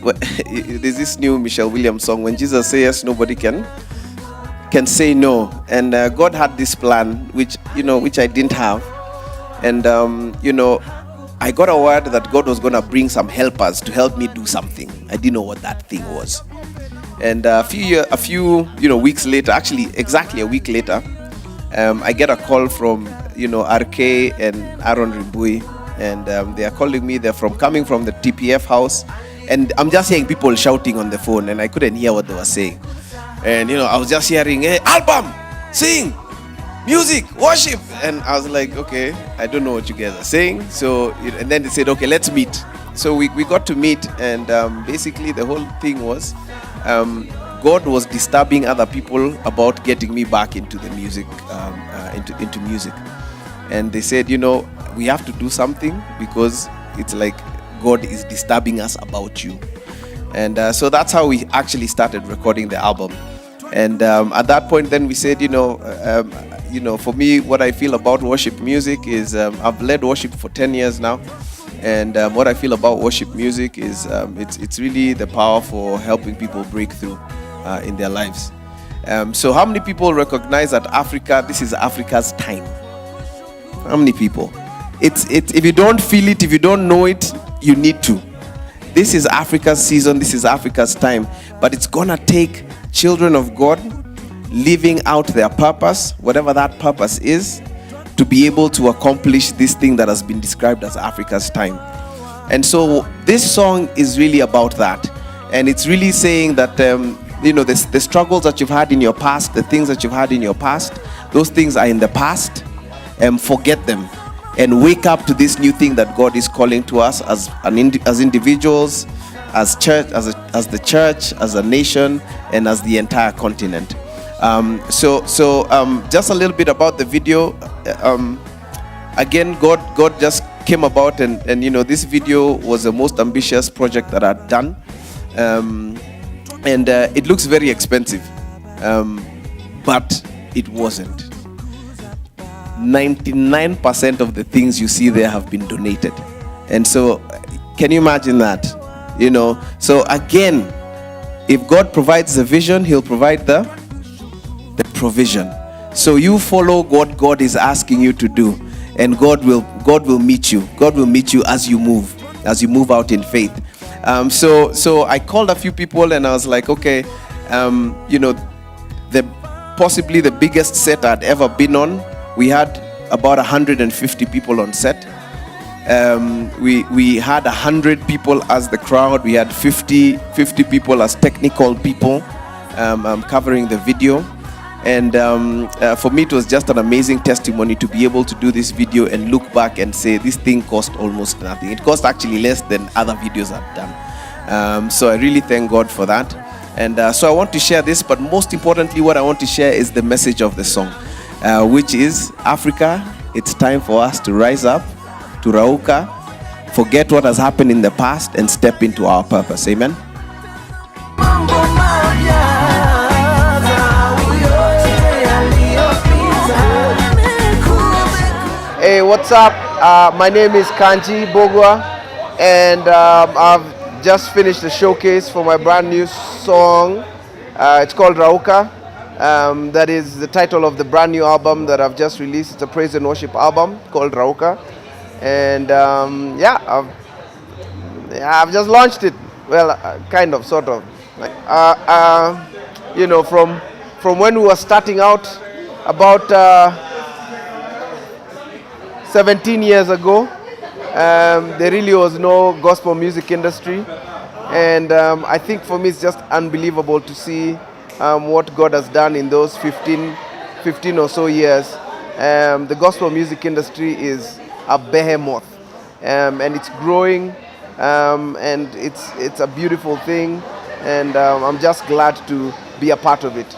when there's this new Michelle Williams song, when Jesus says yes, nobody can say no. And God had this plan, which I didn't have. And I got a word that God was going to bring some helpers to help me do something. I didn't know what that thing was. And a few weeks later, actually exactly a week later, I get a call from RK and Aaron Rimbui, and they are calling me. They're coming from the TPF house, and I'm just hearing people shouting on the phone, and I couldn't hear what they were saying. And I was just hearing, hey, album, sing, music, worship, and I was like, okay, I don't know what you guys are saying. So and then they said, okay, let's meet. So we got to meet, and basically the whole thing was God was disturbing other people about getting me back into the music, into music. And they said, we have to do something, because it's like God is disturbing us about you. And so that's how we actually started recording the album. And at that point, then we said, for me, what I feel about worship music is I've led worship for 10 years now. And what I feel about worship music is it's really the power for helping people break through in their lives. So how many people recognize that this is Africa's time? How many people? It's if you don't feel it, if you don't know it, you need to. This is Africa's season, this is Africa's time. But it's gonna take children of God living out their purpose, whatever that purpose is, to be able to accomplish this thing that has been described as Africa's time. And so this song is really about that. And it's really saying that the struggles that you've had in your past, the things that you've had in your past, those things are in the past. Forget them and wake up to this new thing that God is calling to us as individuals, as church, as the church, as a nation, and as the entire continent. So just a little bit about the video. Again, God just came about, and this video was the most ambitious project that I'd done. And it looks very expensive, but it wasn't. 99% of the things you see there have been donated. And so can you imagine that? So again, if God provides the vision, he'll provide the provision. So you follow what God is asking you to do, and God will meet you. God will meet you as you move out in faith. So I called a few people, and I was like, okay, possibly the biggest set I'd ever been on. We had about 150 people on set. We had 100 people as the crowd. We had 50 people as technical people covering the video. And for me, it was just an amazing testimony to be able to do this video and look back and say, this thing cost almost nothing. It cost actually less than other videos I've done. So I really thank God for that. And so I want to share this, but most importantly, what I want to share is the message of the song, which is, Africa, it's time for us to rise up, to rauka, forget what has happened in the past, and step into our purpose. Amen. Hey, what's up? My name is Kanjii Mbugua, and I've just finished the showcase for my brand new song. It's called Rauka. That is the title of the brand new album that I've just released. It's a praise and worship album called Rauka. And I've just launched it. Well, kind of, sort of. From when we were starting out about 17 years ago, there really was no gospel music industry. And I think for me it's just unbelievable to see what God has done in those 15 or so years. The gospel music industry is a behemoth, and it's growing, and it's a beautiful thing, and I'm just glad to be a part of it.